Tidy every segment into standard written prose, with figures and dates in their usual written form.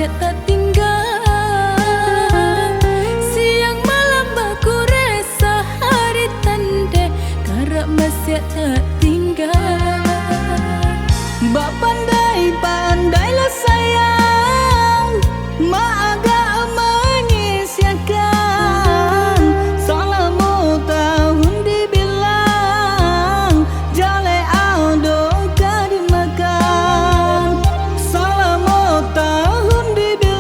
masih tak tinggal. Siang malam baku resah hari tanda karena masih tak tinggal. Bak pandai-pandailah sayang, mak agak mengisyakan. Salamu tahun dibilang, jale audo ka dimakan. Salamu tahun dibilang,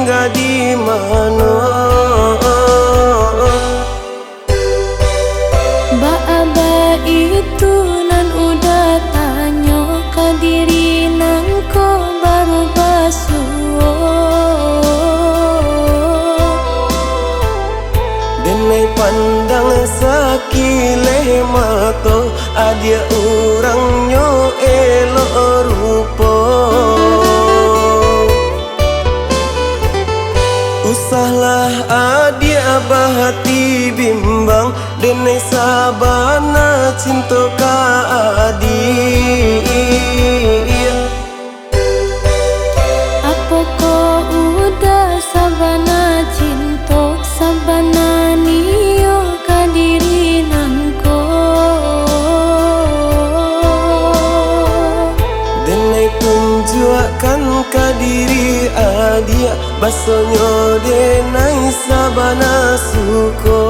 tinggal di mana? Ba itu nan udah tanya ke diri nang ko baru basuo. Denai pandang sakile mato adia urangnya elok rupo. Usahlah adia bahati bimbang denai sabana cinta ka adia. Apa ko udah sabana cinta sabana niyo ka diri nangko. Denai tunjukkan ka diri adia basonyo denai sabana suko.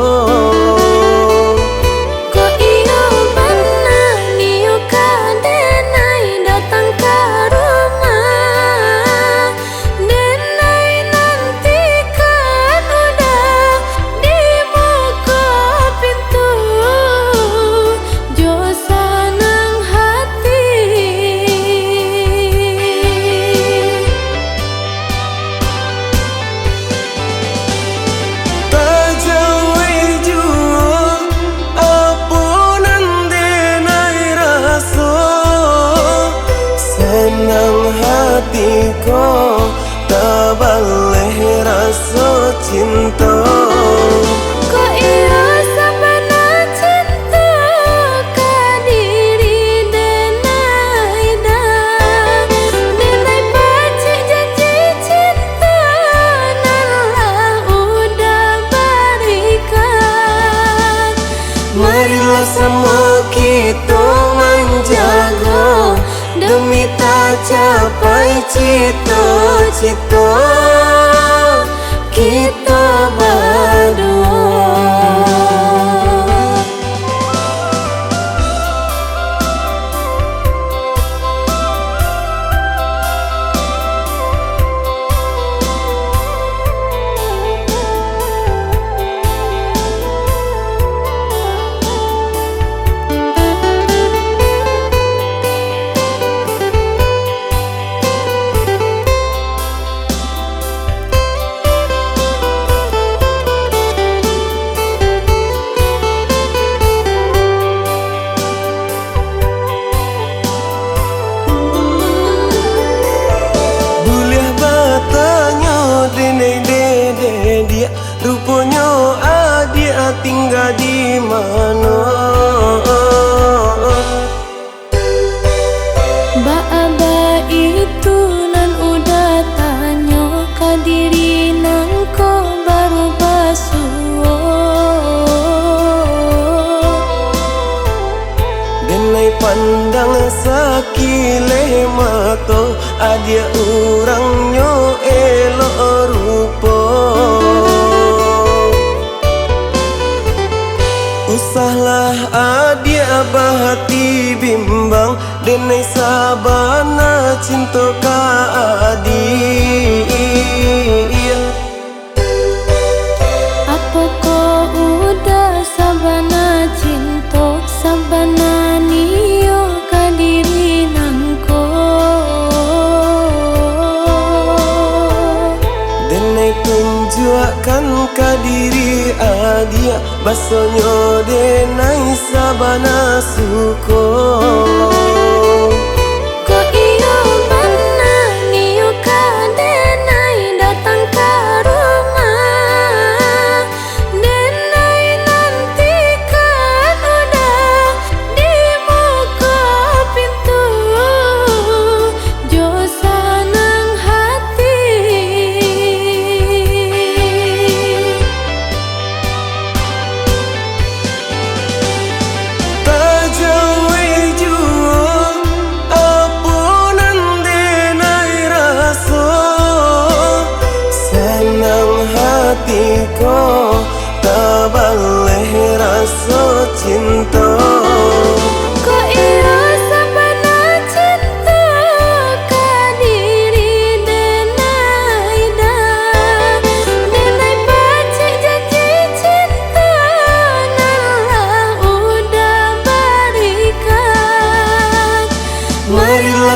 Ko iyo bana niyo ka denai datang ke rumah. Denai nantikan udah di muka pintu. Jo sanang hati. Senang hatiku tak boleh rasa cinta. Ko iyo sabana cinta ka diri denai dah. Denai pacik janji cinta nalah udah berikan. Marilah semua kita menjaga demi tak capai cita-cita kita berdua. Rupanya adia tinggal di mana? Ba itu nan udah tanya ke diri nang ko baru basuo. Denai pandang sakile mato adia urangnya elok rupo. Usahlah adia bahati bimbang denai sabana cinta ka adia. Apa ko udah sabana cinta sabana niyo ka diri nangko. Denai tunjukkan ka diri adia basonyo denai sabana suko. Ko iyo bana niyo ka denai datang ke rumah. Denai nantikan udah di muka pintu. Jo sanang hati. hatiku tak boleh rasa cinta. Ko iro sabana cinta ka diri denai dah.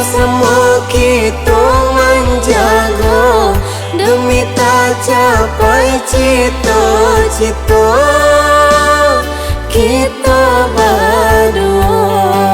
Semua kita menjaga demi tak capai cita-cita kita berdua.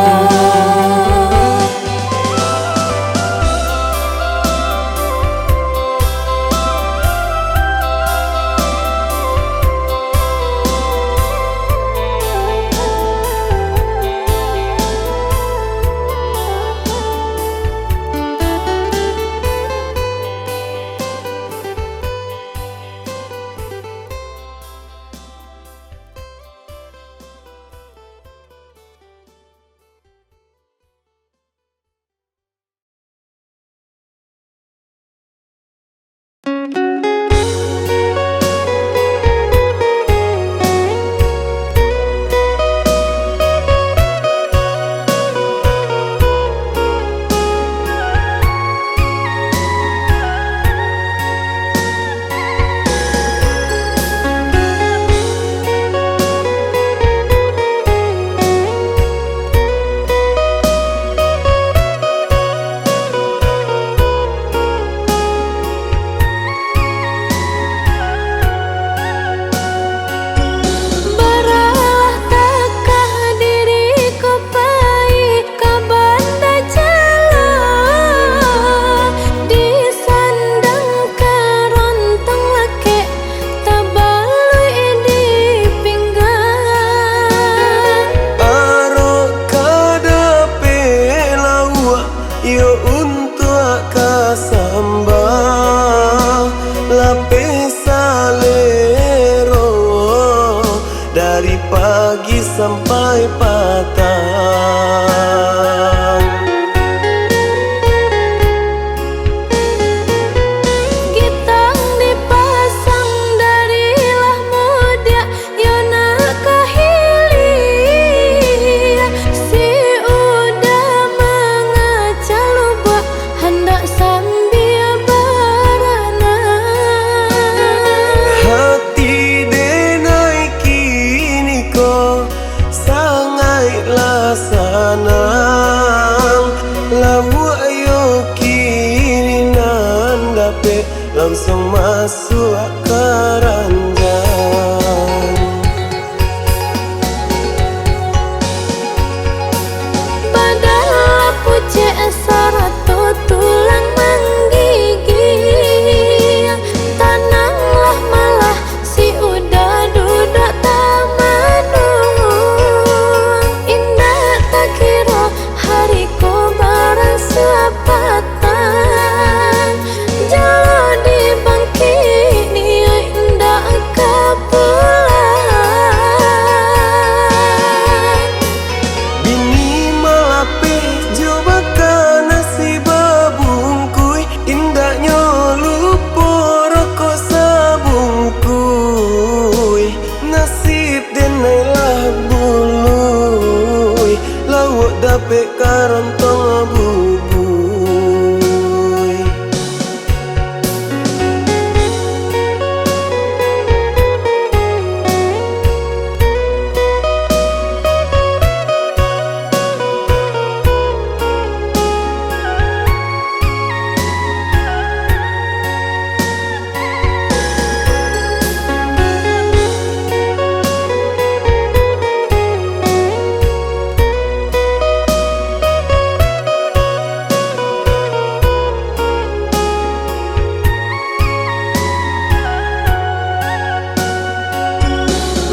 Dari pagi sampai petang Gitang dipasang darilah muda Yona kahili Si udah mengaca lubak hendak sambil berenang hati denai kini ko sangatlah senang lamu ayo kini nan dapat langsung masuk keranjang Padahal pucuk saratu tulang menggigil Tananglah malah si udah duduk tamadung Indah tak kira hariku bersepatan Jalo dibangkit ni indah kepulan Bini malapih jubaka nasi babungkui indahnya lupa rokok sabungkui nasib denailah bului lawak dapet karontong bubui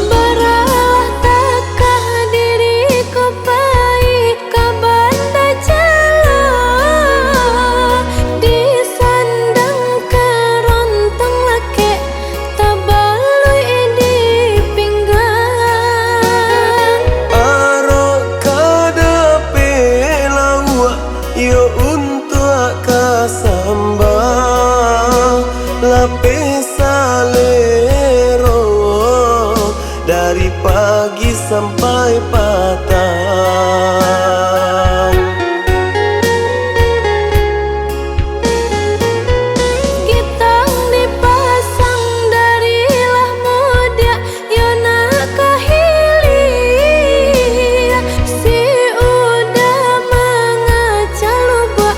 Beralah takkah diriku baik ke banda jala Disandang kerontong laki tabalui di pinggang Arok kadape lawak yo untuk kasambang lapis salero dari pagi sampai petang Gitang dipasang darilah muda Yona kahili Si udah mengaca lubak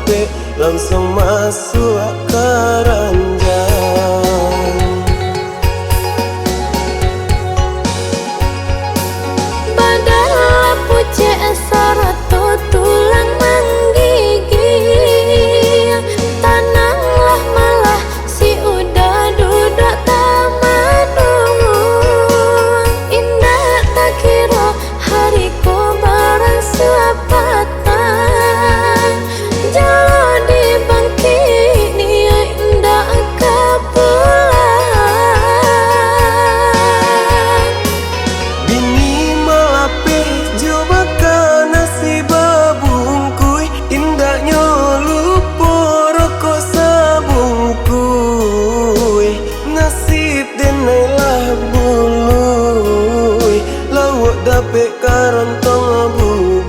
dape langsung masuk keranjang. Padahal puce sarato tulang menggigil, tananglah malah si udah duduk tamadung. Indah tak kira hariku barang suapatan, jalo dibangkit dia indah kepulang. Bini malapeh coba nasi babungkui, indahnya lupa rokok sabungkui. Nasib denailah bului, lawak dapet karontong bubui.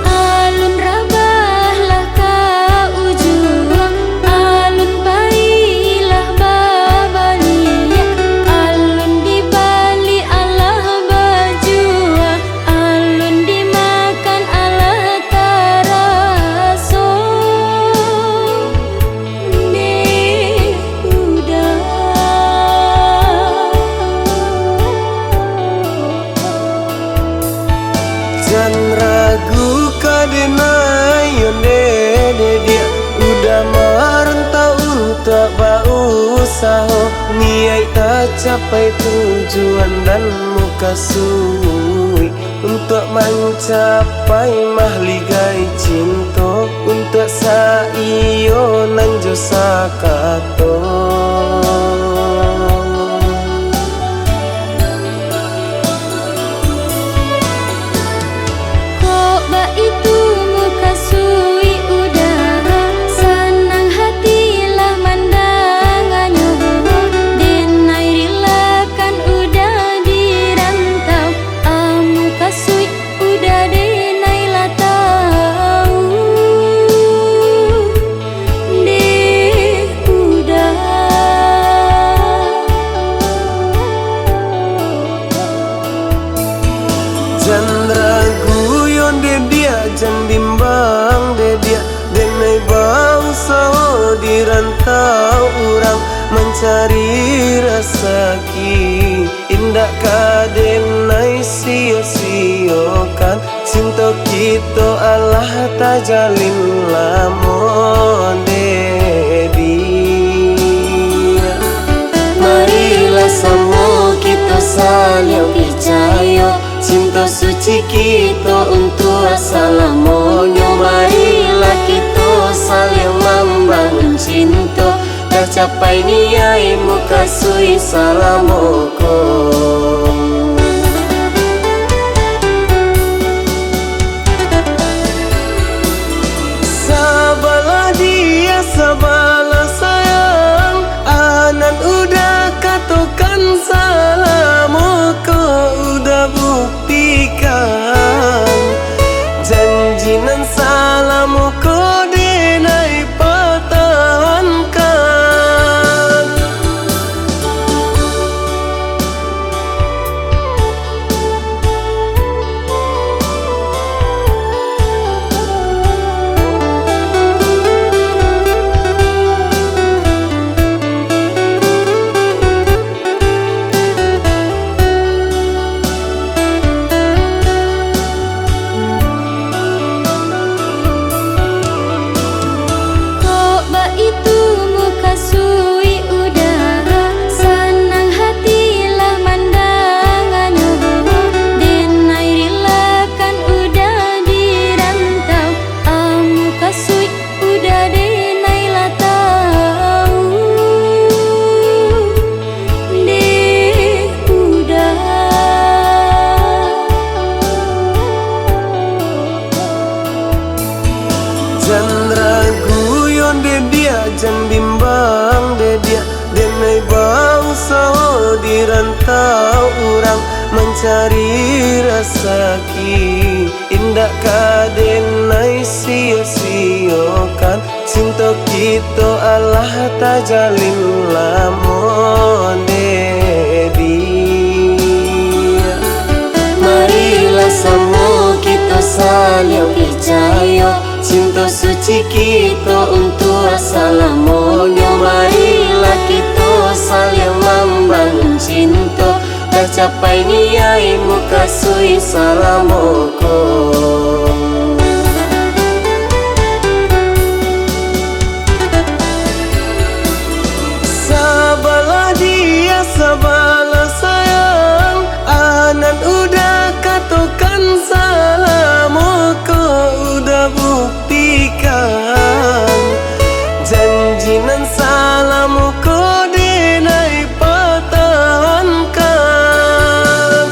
Alun rabahlah ka ujung, alun baiklah babalia, alun di bali Allah baju, alun dimakan Allah taraso di udah. Jan ragu kadenai yonde dia udah merentau tak bau usaha, niat tak capai tujuan dan muka suwi untuk mencapai mahligai cinta, untuk saiyo nanjo sakato. Kok bak itu muka sui udara, senang hatilah mandangannya. Denai rilakan udah dirantau, muka sui udah denai lah tahu. Deh udah. Jan ragu yonde dia, jan bimbang de dia, denai bangsa di rantau orang mencari rezeki. Indah kadenai sia-siakan cinta kita Allah tak jalin lamon de dia. Marilah semua kita saling percaya, cinta suci kita untuk assalamualaikum. Marilah kita saling membangun cinta, tercapai niai muka sui salamualaikum. Sabarlah dia, sabarlah sayang, anan udah katakan salamu, kau udah buktikan janji nan salamu kau denai pertahankan. tak jam bimbang dia denai bangsa di rantau orang mencari rasa ki indah kadenai sia-siokan cinta kita Allah tak jalin lamon dia. Marilah sama kita saling percaya cinta suci kita untuk assalamualaikum. Marilah kita saling membangun cinta tak capai niai muka sui salamualaikum. Sabalah dia sabalah sayang anan udah katakan salamu kau udah buktikan janji nan salamu kau denai pertahankan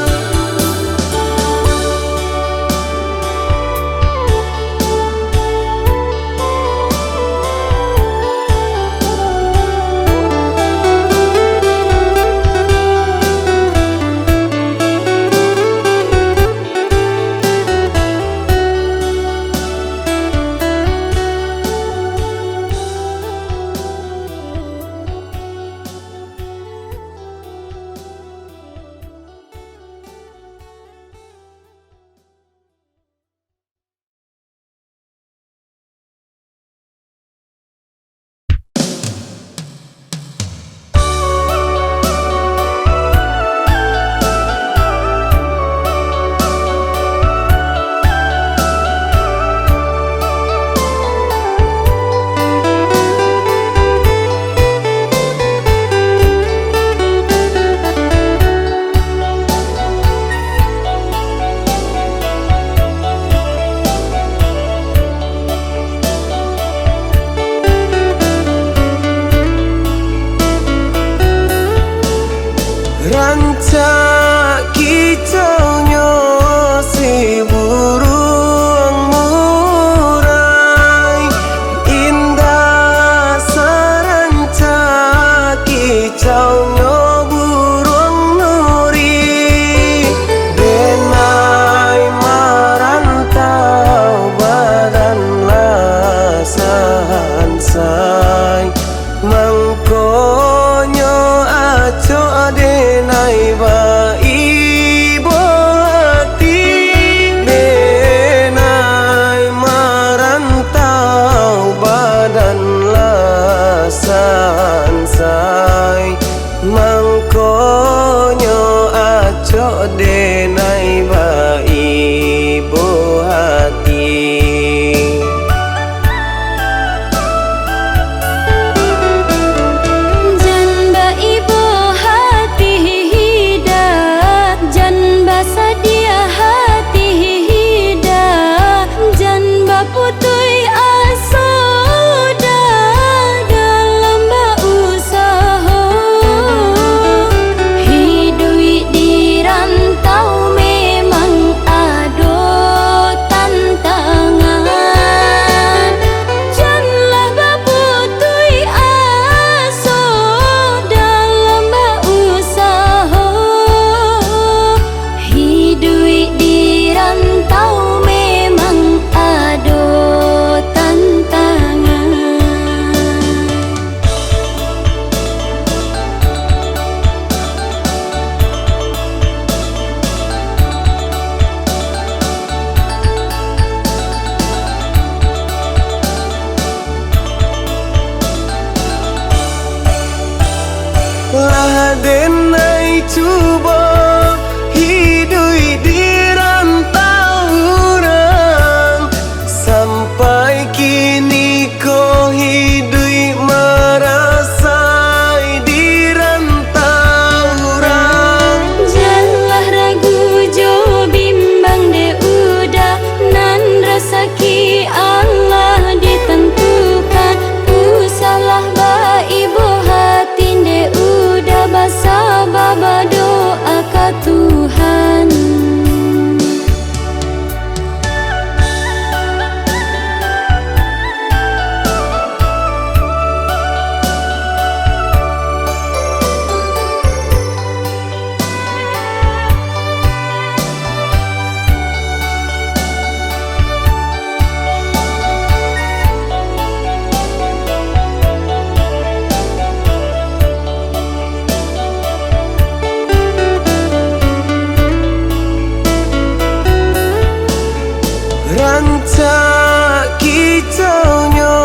Rancak kicaunya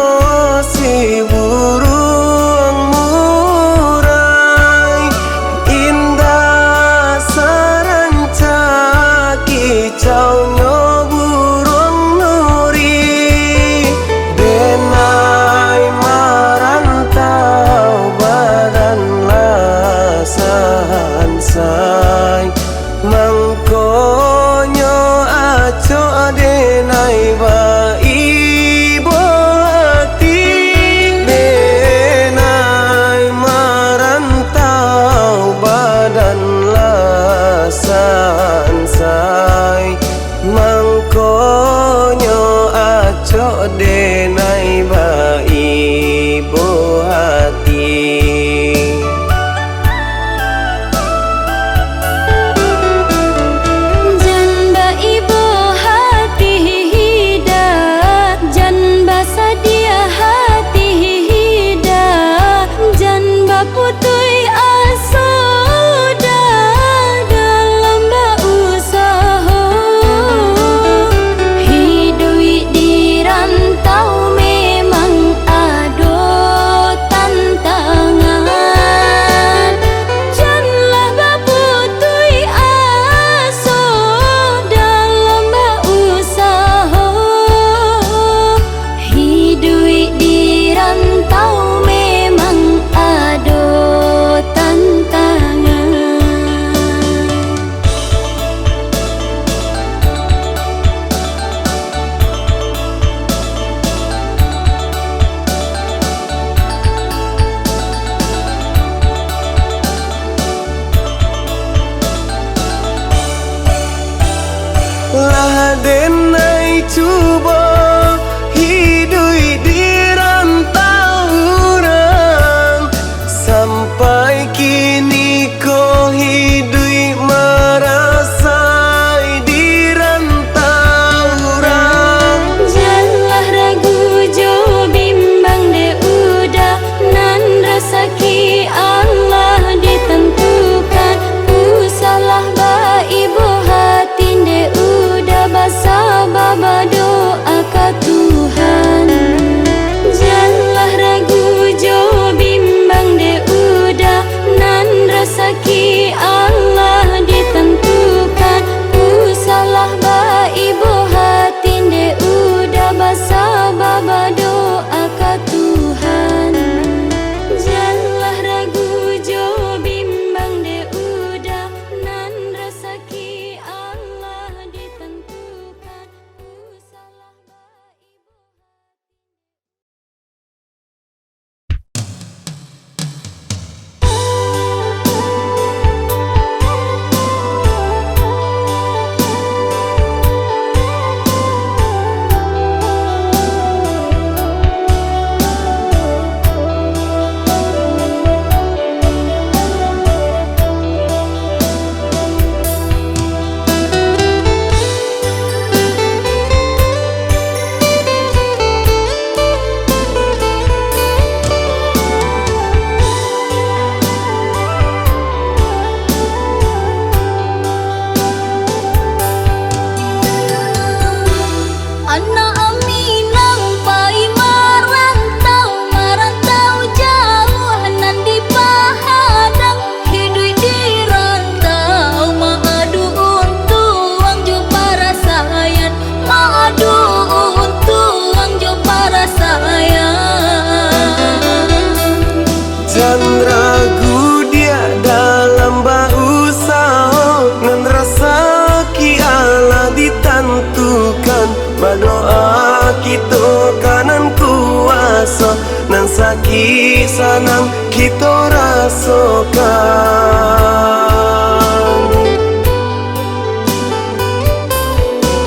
si burung murai, indah serancak kicaunya burung nuri. Denai marantau badanlah sahansai, mangkonyo aco denai ba ibu hati. Denai marantau badanlah sahansai, mangkonyo aco denai ba ibu hati. Janba ibu hati hidat, janba sadia hati hidat, janba putui asoda dalam usaha. Hidui di rantau memang ado tantangan, janlah baputui aso dalam usaha. Hidui di rantau memang ado tantangan. Lah denai cuba hidui di rantau urang, sampai kini ko hidui merasai di rantau urang. Janganlah ragu jo bimbang de udah, nan rezeki Allah ditentukan. Usalah ba ibu hati de udah, basa baba doa ke Tuhan. Janganlah ragu jo bimbang de udah, nan rezeki Allah ditentukan. Usalah ba ibu hati de udah, basa baba doa ke Tuhan. Janganlah ragu jo bimbang de udah, nan rezeki Allah ditentukan. Usalah ba ibu. Anak Aminang pai marantau, marantau jauh nan di Pahadang. Hidui di rantau maadu untuang jo para sayan, maadu untuang jo para sayang. Jangan ragu dia dalam berusaha, nan rezeki Allah ditentukan. Berdoa kita kanan kuasa, nan sakit sanang kita rasakan.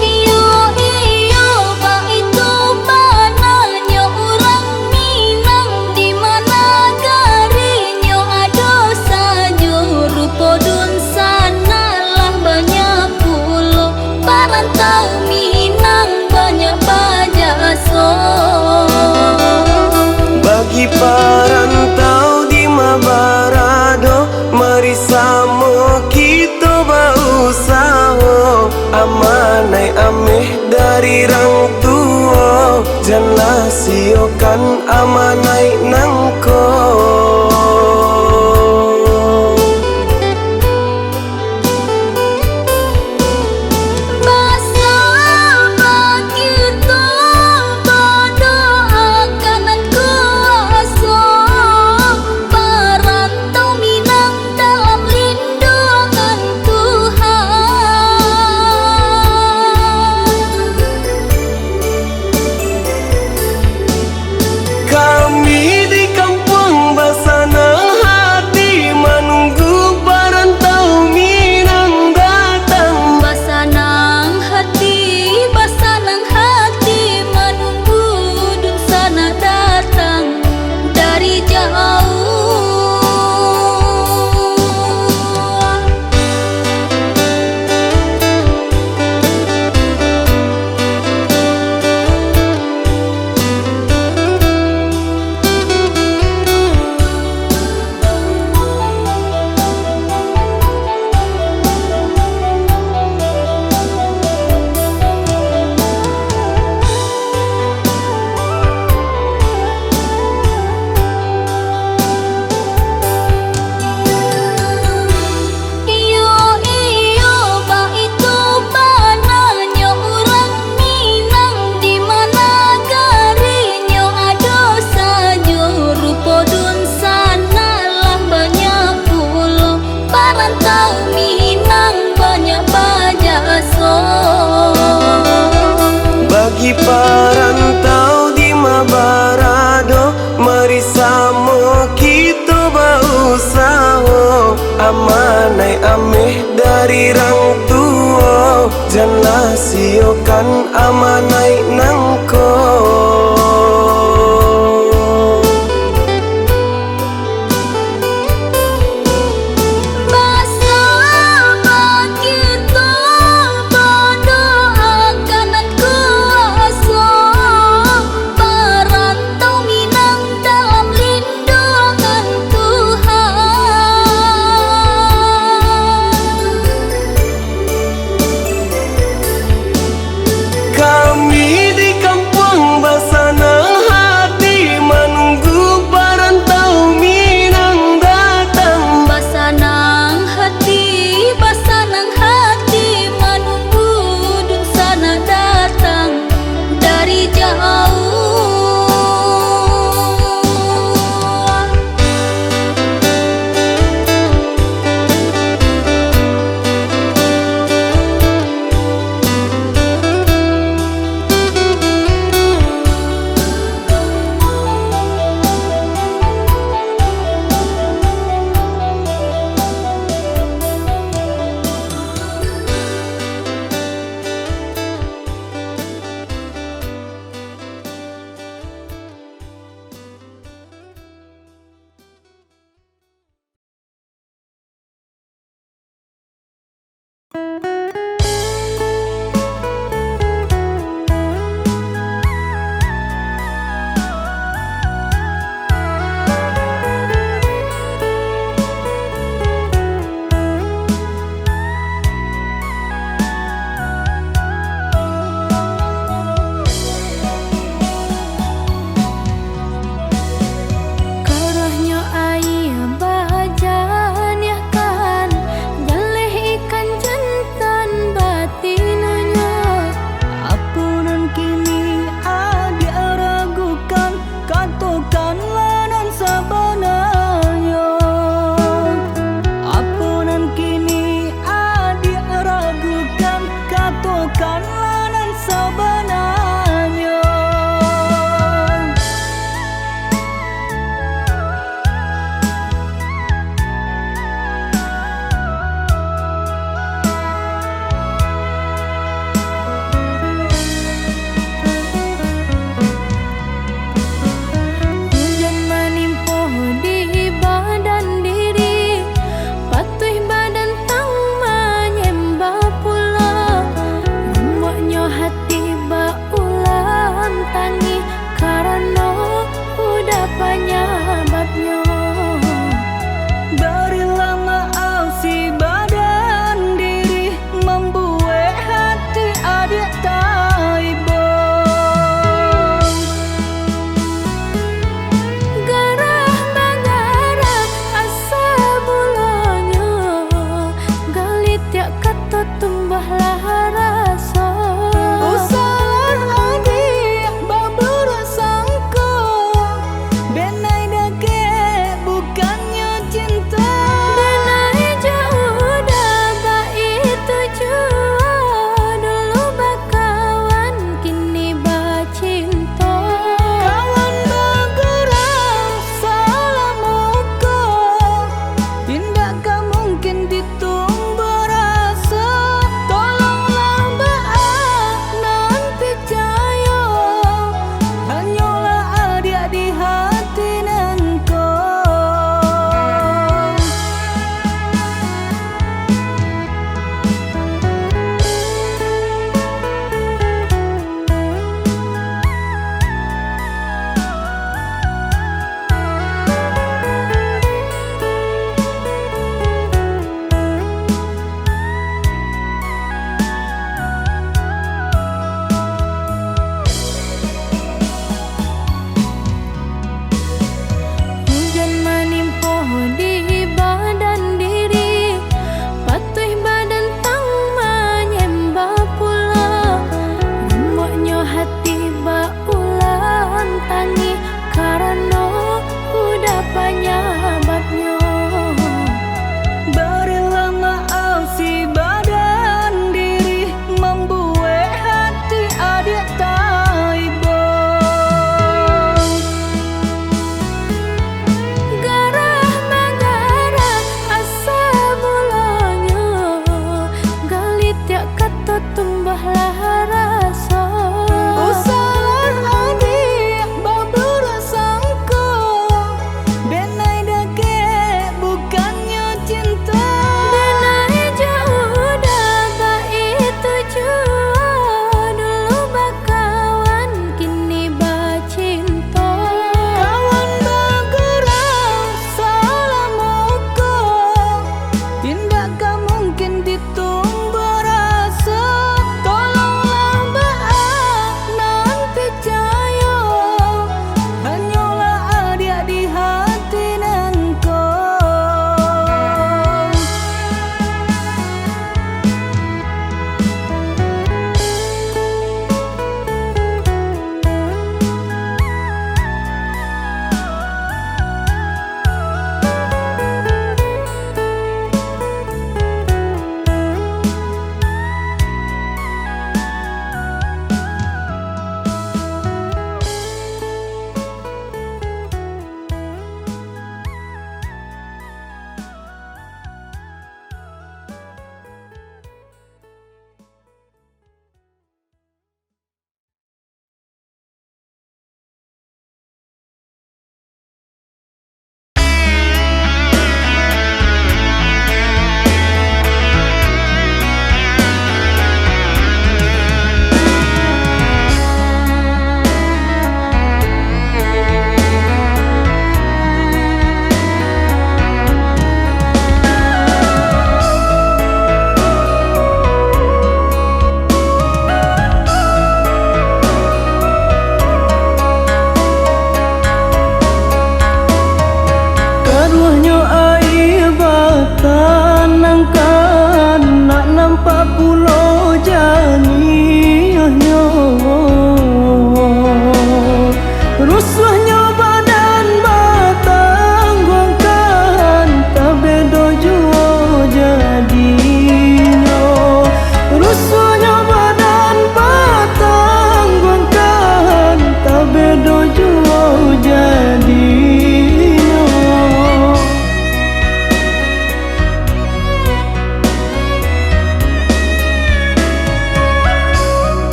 Iyo iyo ba itu panahnya orang Minang, di mana garinya ada saja rupa dun sanalah banyak pulau. Parantau Minang banyak bajaso. Bagi parantau di Mabarado, mari sama dari rang tua, janganlah siokan amanai nangko. Kami di kampung Basanang hati menunggu perantau Minang datang. Basanang hati menunggu dun sana datang dari jauh. Bagi perantau di Mabarado, mari sama kita berusaha. Amanai ameh dari rang tua, janganlah siokan amanai nangko. Kami di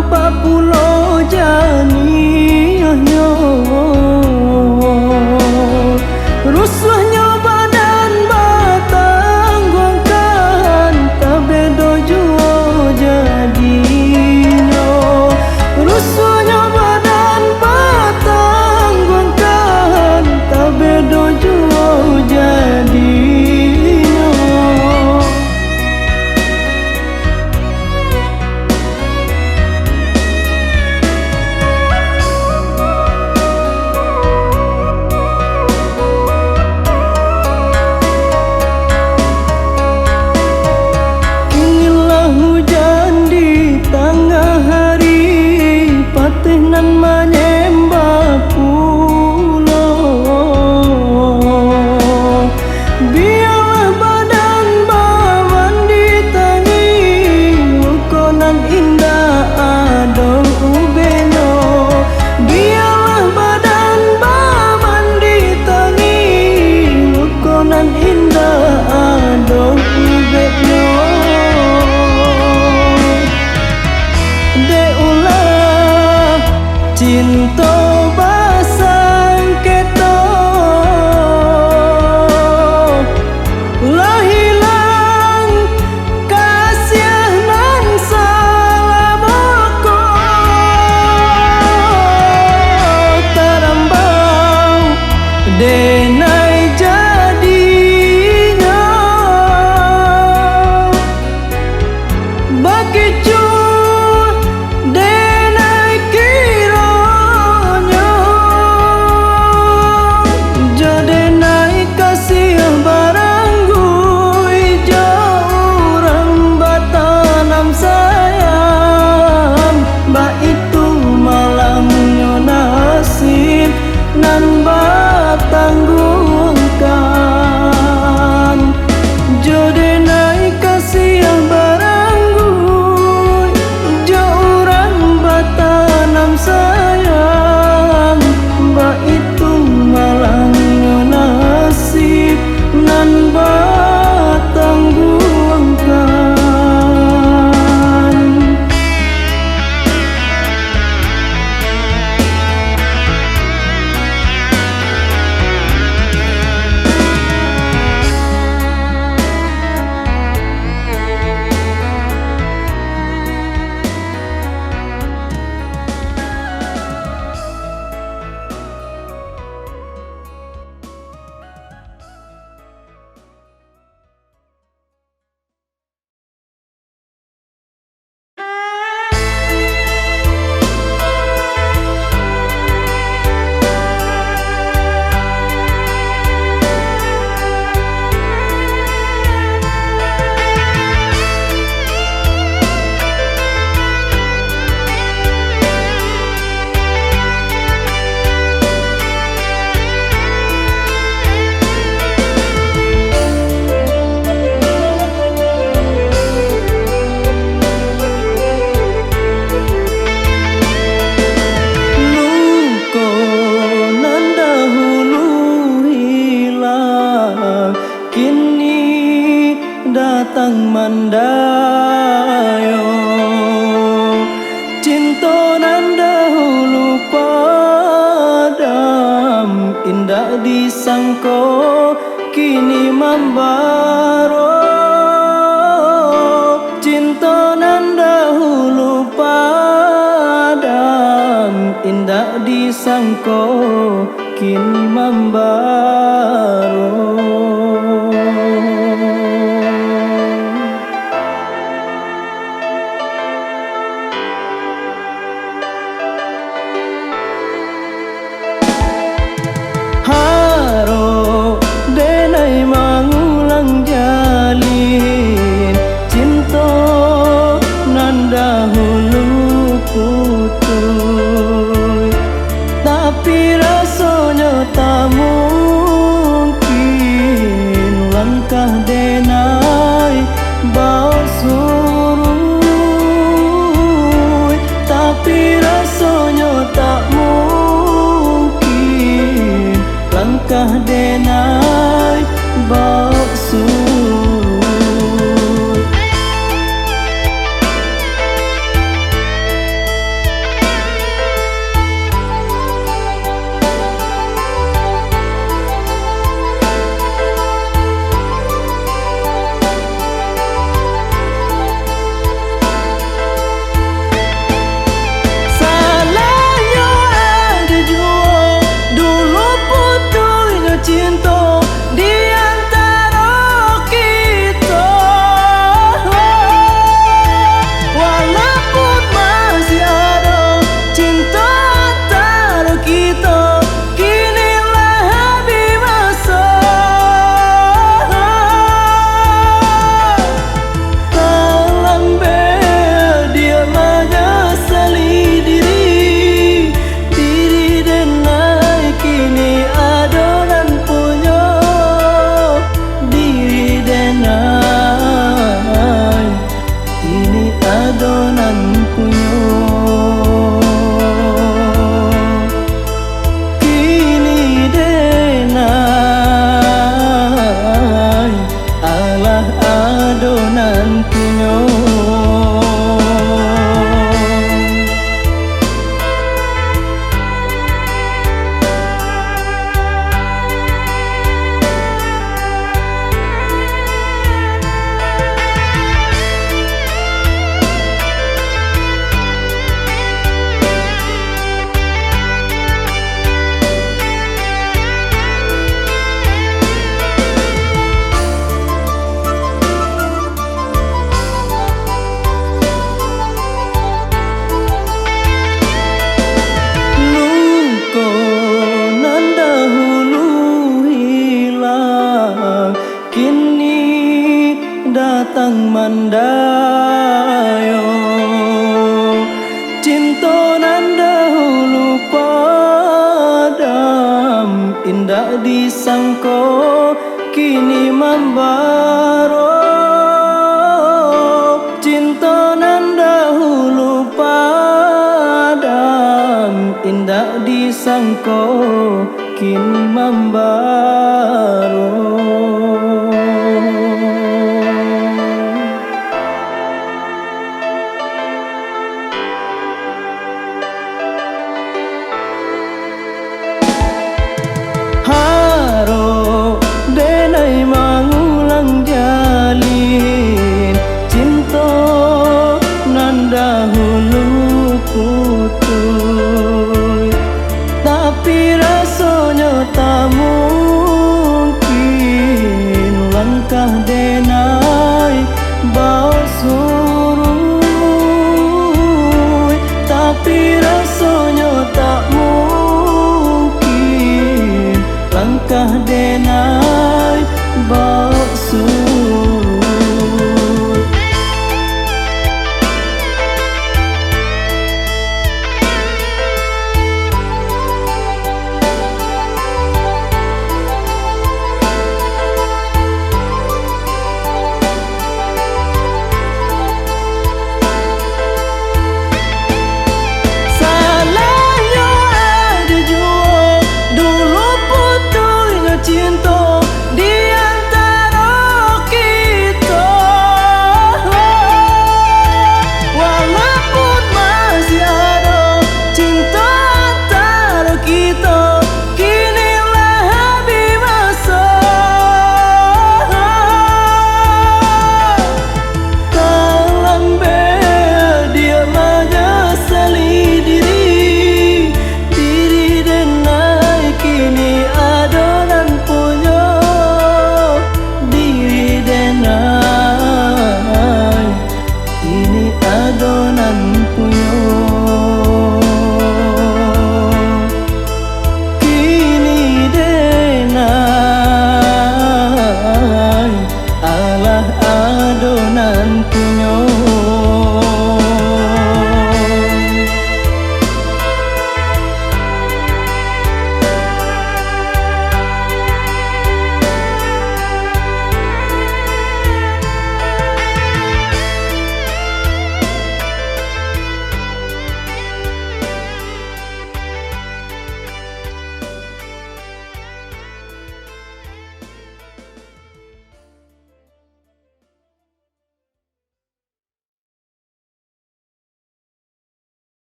40 janiyahnya rusuhnya badan batang guangkan tak bedo jua jadinya rusuhnya badan batang guangkan tak bedo jua jadinya. Nan menyembah pulau biarlah badan bawan ditangi lukonan indah adong ubeno biarlah badan bawan ditangi lukonan indah adong ubeno cinta basang keto lah hilang kasih nan salah boko tarambau denai jadinya bagi nan batangguangkan jode naik kasih yang barangguy jauran batanam sayang mbak itu malangnya nasib nan batangguangkan. Datang mandayo cinta nan dahulu padam indah disangko kini membaro cinta nan dahulu padam indah disangko kini membaro. Tapi rasanya tak mungkin langkah denai bau suruh. Tapi rasanya tak mungkin langkah denai bau suruh. cinta nan dahulu padam, indah disangka kini membara. Cinta nan dahulu padam, indah disangka kini membara. Haro denai mengulang jalin cinta nan dahulu putus, tapi rasanya tak mungkin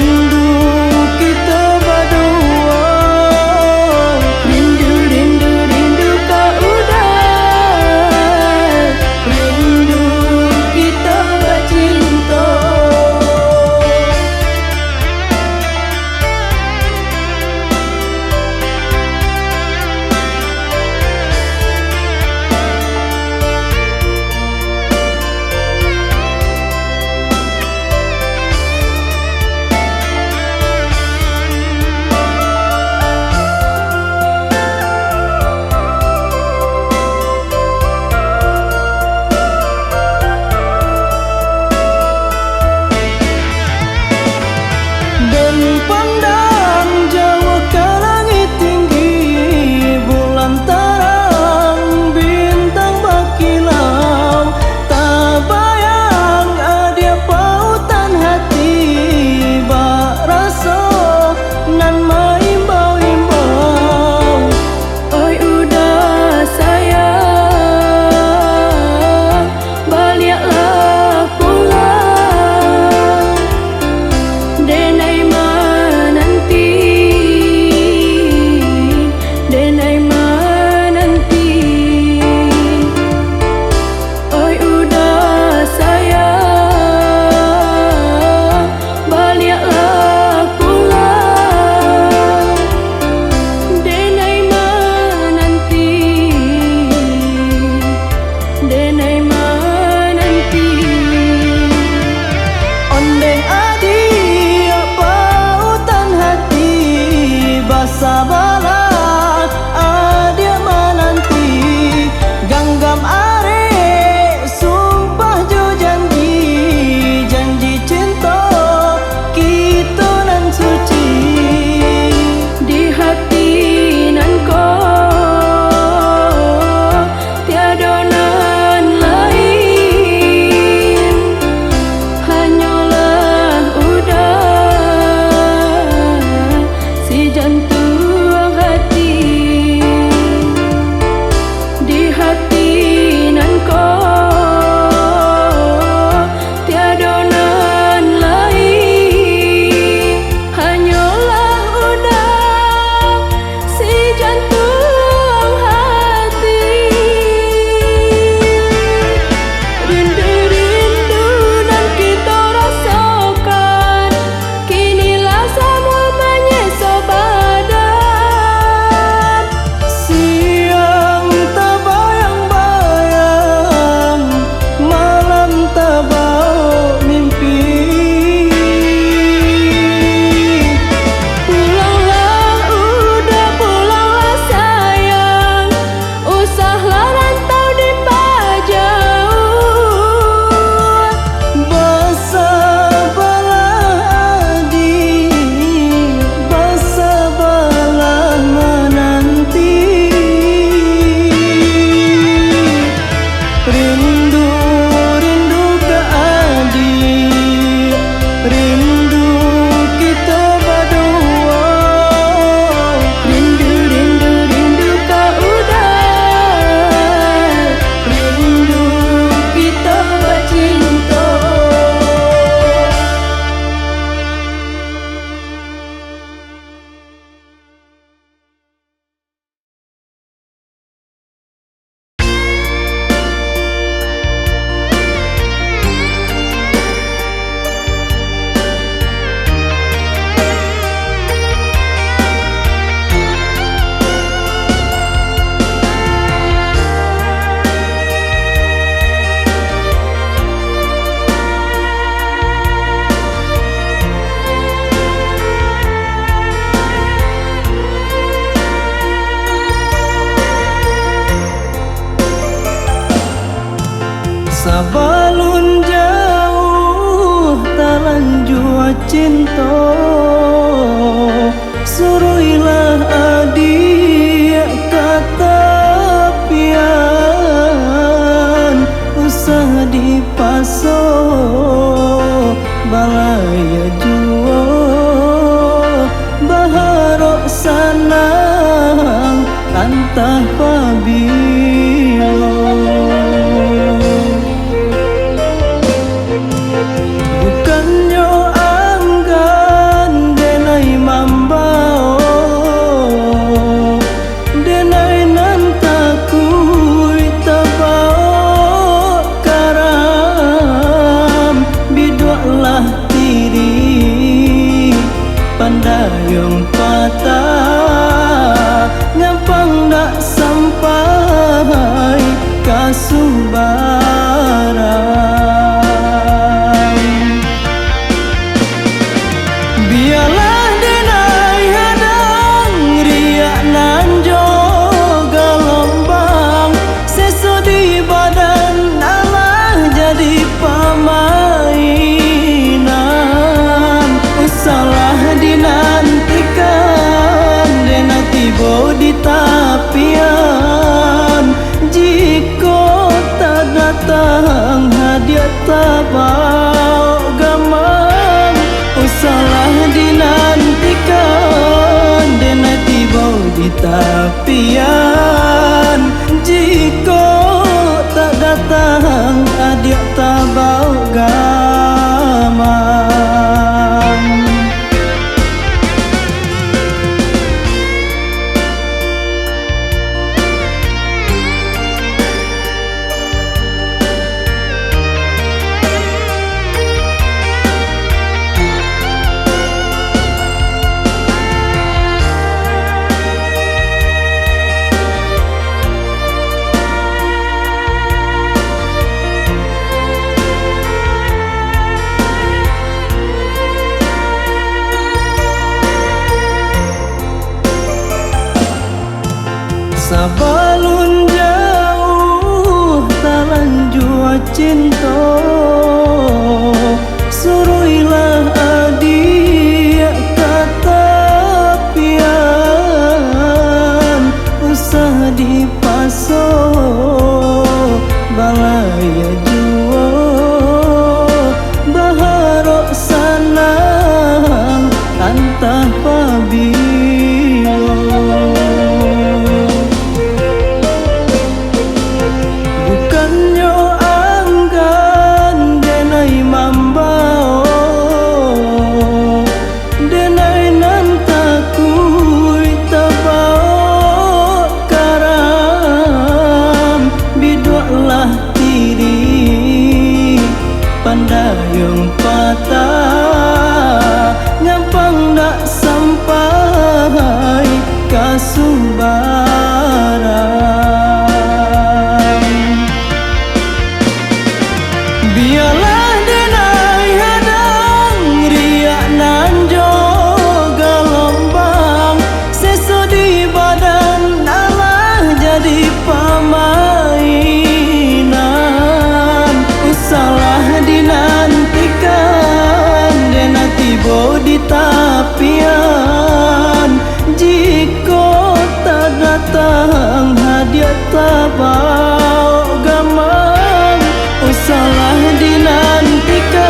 rindu kita berdua. Rindu, rindu, rindu kau udah. Rindu kita bercinta. Dan pandang jauh ke langit tinggi, bulan terang, bintang berkilau. Tak bayang ada pautan hati, bak rasa nan mengimbau-imbau. Oi udah sayang, baliklah pulang. Denai menanti, denai menanti. Oi udah sayang, baliklah pulang. Denai menanti, denai menanti. Ondeng adi pautan hati, basa balak adia menanti. Ganggam are sumpah jo janji, janji cinta kita nan suci. Di hati nan ko tiada nan lain, hanyalah udah si jantung hati. Di hati nan ko tiada nan lain, hanyalah udah si jantung hati. Rindu, rindu nan kita rasakan, kinilah semua menyesal badan. Siang terbayang-bayang, malam terbau mimpi. Pulanglah udah, pulanglah sayang, usahlah rantau di jauh. Basa balah adi, basa balah menanti. Rindu, rindu ke adi, rindu kita berdua. Rindu, rindu, rindu kau udah. Rindu kita bercinta. Sabalun jauh talanjua cinta, suruhilah adik kata pian, usah dipaso balaya jua, baharok sanang antah pabilo. Bukannya anggar pandayung patah nyampang dak sampai kasubaran. Biarlah denai hadang riak nan joga lombang seso di badan Allah jadi pamainan. Usalah dinantikan dena tiba di tapian jika tak datang hadiah tabau gamang. Usalah dinantikan dena tiba di tapian jika tak datang hadiah tabau gamang. Sabalun jauh talanjua cinta suruhilah adik kata pian usah dipaso balaya jua baharok sanang antah pabilo. Pandayung patah nyampang dak sampai kasubaran. Biarlah denai hadang riak nan joga lombang seso di badan Allah jadi pamainan. Usalah dinantikan dena tiba di tapian jika tak datang hadiah tabau gamang. Usalah dinantikan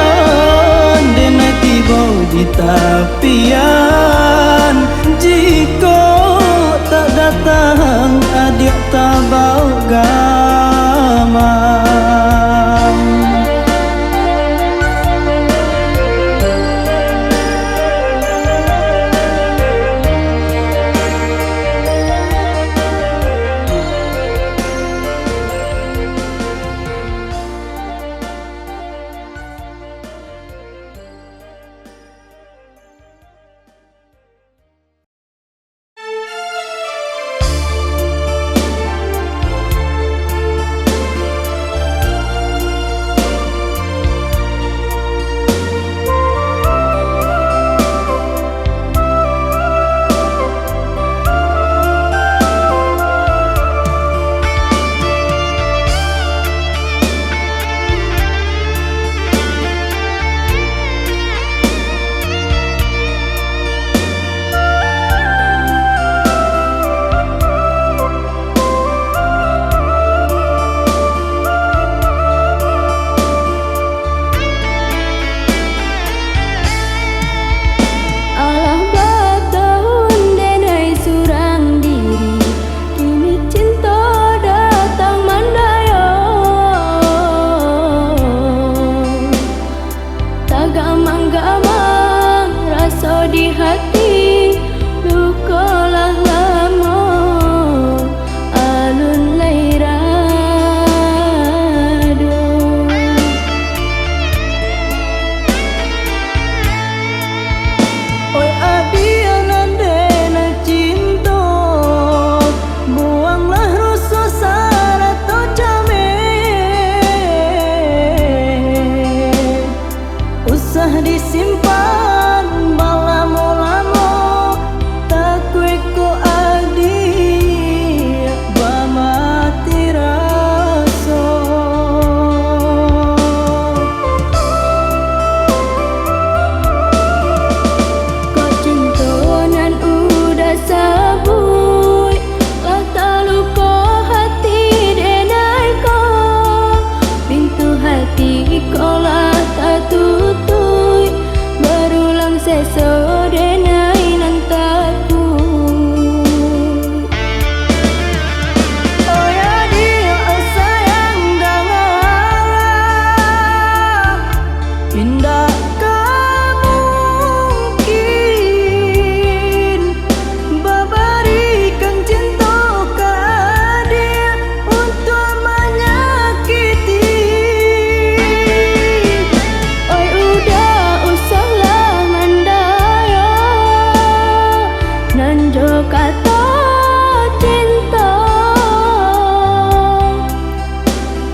dena tiba di tapian jika tak datang hadiah tabau gamang. Oi denai nantaku. Oh ya dia sayang dangalah indah mungkin babarikan cinta ke dia untuk menyakiti. Oi udah usahlah mandaya nanjo kata cinta.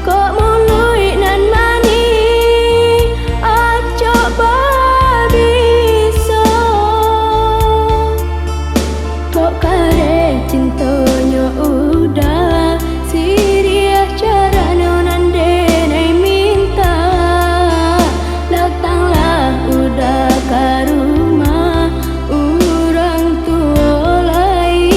Kok mului nan mani aco bisa. Kok kare cintonya udah siriah cara nan denai minta. Datanglah udah ke rumah orang tua lain.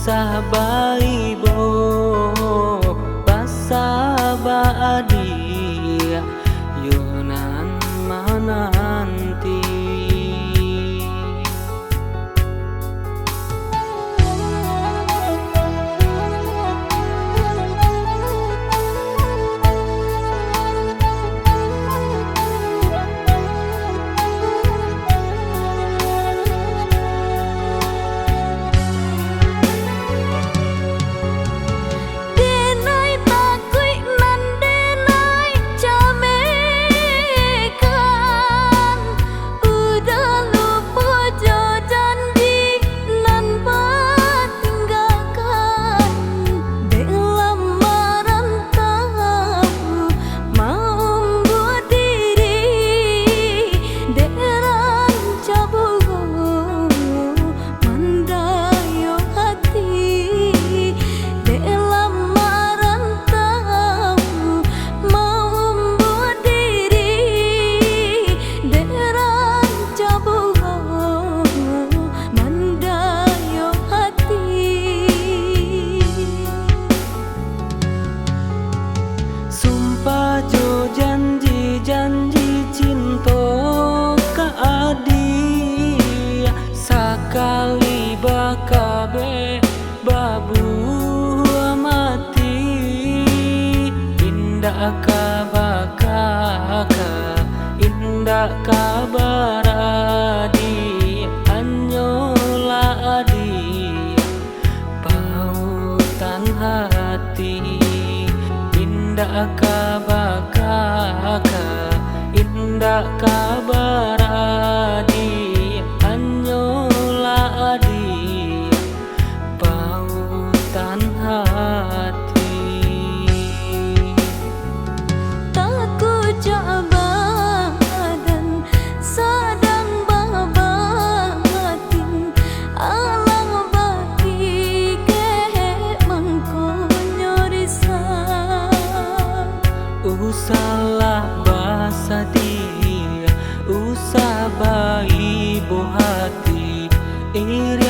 usah baibo basaba adia yunan mananti. Janji cinta ka adi sakali bakabe babu mati indah ka bakaka indah ka baradi anyola adi pautan hati indah ka bakaka indah kabaradi anyola adi pautan hati. Takku coba dan sadang babatin alang baki ke mangkonyo risau usalah basa dia usah baibo hati iri